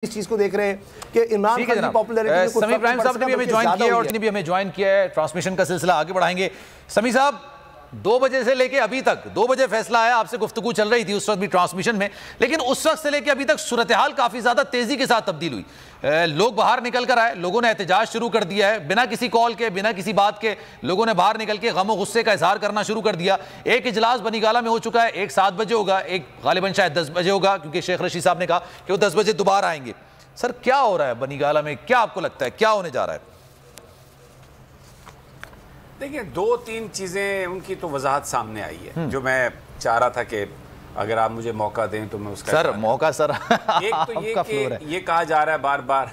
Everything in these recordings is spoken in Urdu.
اس چیز کو دیکھ رہے ہیں کہ عمران خان کی پاپولیرٹی سمیع ابراہیم صاحب نے بھی ہمیں جوائن کیا ہے اور نے بھی ہمیں جوائن کیا ہے. ٹرانسمیشن کا سلسلہ آگے بڑھائیں گے. سمیع صاحب 2 بجے سے لے کے ابھی تک 2 بجے فیصلہ آیا, آپ سے گفتگو چل رہی تھی اس وقت بھی ٹرانسمیشن میں, لیکن اس وقت سے لے کے ابھی تک صورتحال کافی زیادہ تیزی کے ساتھ تبدیل ہوئی. لوگ باہر نکل کر آئے, لوگوں نے احتجاج شروع کر دیا ہے, بنا کسی کال کے بنا کسی بات کے لوگوں نے باہر نکل کے غم و غصے کا اظہار کرنا شروع کر دیا. ایک اجلاس بنی گالہ میں ہو چکا ہے, ایک 7 بجے ہوگا, ایک غالباً شاید 10 بجے ہوگا, کیونکہ شیخ رشید صاحب نے کہا کہ وہ 10 بجے دوبارہ آئیں گے. سر کیا ہو رہا ہے بنی گالہ میں, کیا آپ کو لگتا ہے کیا ہونے جا رہا ہے؟ دیکھیں 2-3 چیزیں ان کی تو وضاحت سامنے آئی ہے جو میں چاہ رہا تھا کہ اگر آپ مجھے موقع دیں تو میں اس کا سر موقع سر ایک تو یہ کہ یہ کہا جا رہا ہے بار بار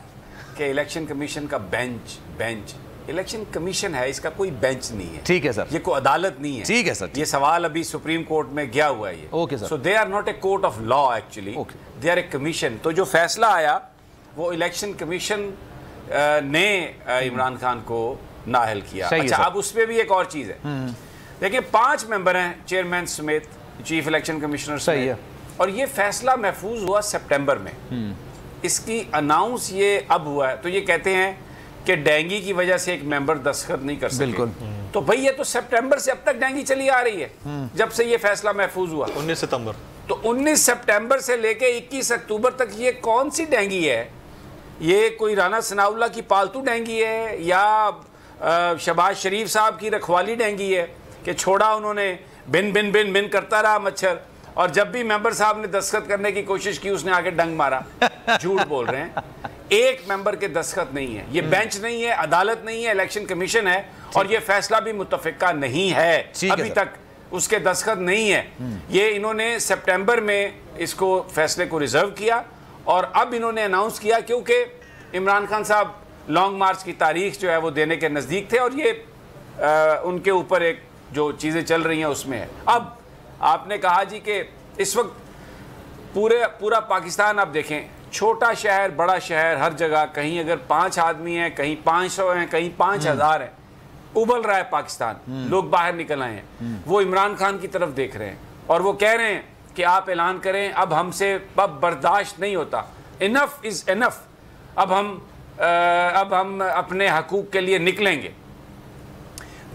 کہ الیکشن کمیشن کا بینچ الیکشن کمیشن ہے, اس کا کوئی بینچ نہیں ہے. ٹھیک ہے سر, یہ کوئی عدالت نہیں ہے. ٹھیک ہے سر, یہ سوال ابھی سپریم کورٹ میں گیا ہوا ہے یہ. Okay sir. So they are not a court of law actually, they are a commission. تو جو فیصلہ آیا وہ الیکشن کمیشن نے عمران خان کو نااہل کیا. اچھا اب اس پہ بھی ایک اور چیز ہے, دیکھیں 5 ممبر ہیں چیئرمین سمیت, چیف الیکشن کمشنر سمیت, اور یہ فیصلہ محفوظ ہوا سپٹمبر میں. اس کی اناؤنس یہ اب ہوا ہے, تو یہ کہتے ہیں کہ ڈینگی کی وجہ سے ایک ممبر دستخط نہیں کر سکے. بالکل. تو بھئی یہ تو سپٹمبر سے اب تک ڈینگی چلی آ رہی ہے جب سے یہ فیصلہ محفوظ ہوا 19 ستمبر. تو 19 سپٹمبر سے لے کے 21 اکتوبر تک یہ کون سی ڈینگی ہے؟ یہ کوئی رانا ثناء اللہ کی پالتو ڈینگی ہے یا شہباز شریف صاحب کی رکھوالی ڈینگی ہے کہ چھوڑا انہوں نے بن بن بن بن کرتا رہا مچھر, اور جب بھی ممبر صاحب نے دستخط کرنے کی کوشش کی اس نے آگے ڈنگ مارا. جھوٹ بول رہے ہیں, ایک ممبر کے دستخط نہیں ہے. یہ بینچ نہیں ہے, عدالت نہیں ہے, الیکشن کمیشن ہے, اور یہ فیصلہ بھی متفقہ نہیں ہے ابھی تک, اس کے دستخط نہیں ہے. یہ انہوں نے سپٹمبر میں اس کو فیصلے کو ریزرو کیا, اور اب انہوں نے اناؤنس کیا کیونکہ عمران خان صاحب لانگ مارچ کی تاریخ جو ہے وہ دینے کے نزدیک تھے, اور یہ ان کے اوپر ایک جو چیزیں چل رہی ہیں اس میں ہے. اب آپ نے کہا جی کہ اس وقت پورا پاکستان آپ دیکھیں, چھوٹا شہر بڑا شہر ہر جگہ, کہیں اگر 5 آدمی ہیں, کہیں 500 ہیں, کہیں 5000 ہیں, ابل رہا ہے پاکستان. لوگ باہر نکل آئے ہیں, وہ عمران خان کی طرف دیکھ رہے ہیں اور وہ کہہ رہے ہیں کہ آپ اعلان کریں, اب ہم سے اب برداشت نہیں ہوتا, انف از انف, اب ہم اپنے حقوق کے لیے نکلیں گے.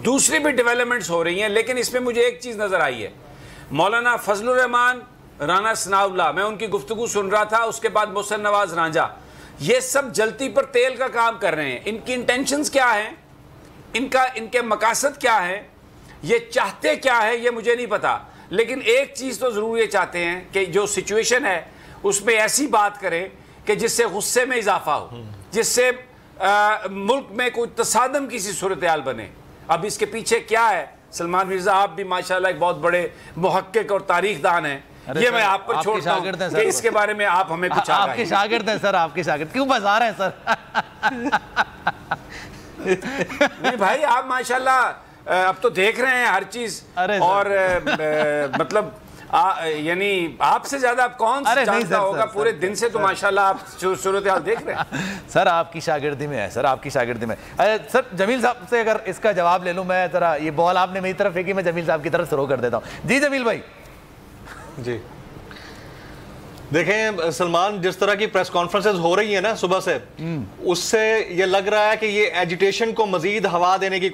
دوسری بھی ڈیولپمنٹس ہو رہی ہیں, لیکن اس میں مجھے ایک چیز نظر آئی ہے. مولانا فضل الرحمان, رانا ثناء اللہ, میں ان کی گفتگو سن رہا تھا, اس کے بعد محسن نواز رانجھا, یہ سب جلتی پر تیل کا کام کر رہے ہیں. ان کی انٹینشنز کیا ہیں, ان کے مقاصد کیا ہیں, یہ چاہتے کیا ہے یہ مجھے نہیں پتا, لیکن ایک چیز تو ضرور یہ چاہتے ہیں کہ جو سچویشن ہے اس میں ایسی بات کریں کہ جس سے غصے میں اضافہ ہو, جس سے ملک میں کوئی تصادم کسی صورتحال بنے. اب اس کے پیچھے کیا ہے؟ سلمان مرزا آپ بھی ماشاءاللہ ایک بہت بڑے محقق اور تاریخ دان ہیں, یہ میں آپ پر چھوڑتا ہوں کہ اس کے بارے میں آپ ہمیں کچھ آپ کے شاگرد ہیں سر, آپ کے شاگرد کیوں بازار ہیں سر؟ نہیں بھائی, آپ ماشاءاللہ اب تو دیکھ رہے ہیں ہر چیز, اور مطلب یعنی آپ سے زیادہ آپ کون جانتا ہوگا پورے دن سے, تو ماشاءاللہ آپ صورتحال دیکھ رہے ہیں. سر آپ کی شاگردی میں ہے, سر آپ کی شاگردی میں. سر جمیل صاحب سے اگر اس کا جواب لے لوں میں, ذرا یہ بال آپ نے میری طرف پھینکی, میں جمیل صاحب کی طرف تھرو کر دیتا ہوں. جی جمیل بھائی. جی دیکھیں سلمان, جس طرح کی پریس کانفرنسز ہو رہی ہیں نا صبح سے, اس سے یہ لگ رہا ہے کہ یہ ایجیٹیشن کو مزید ہوا دینے کی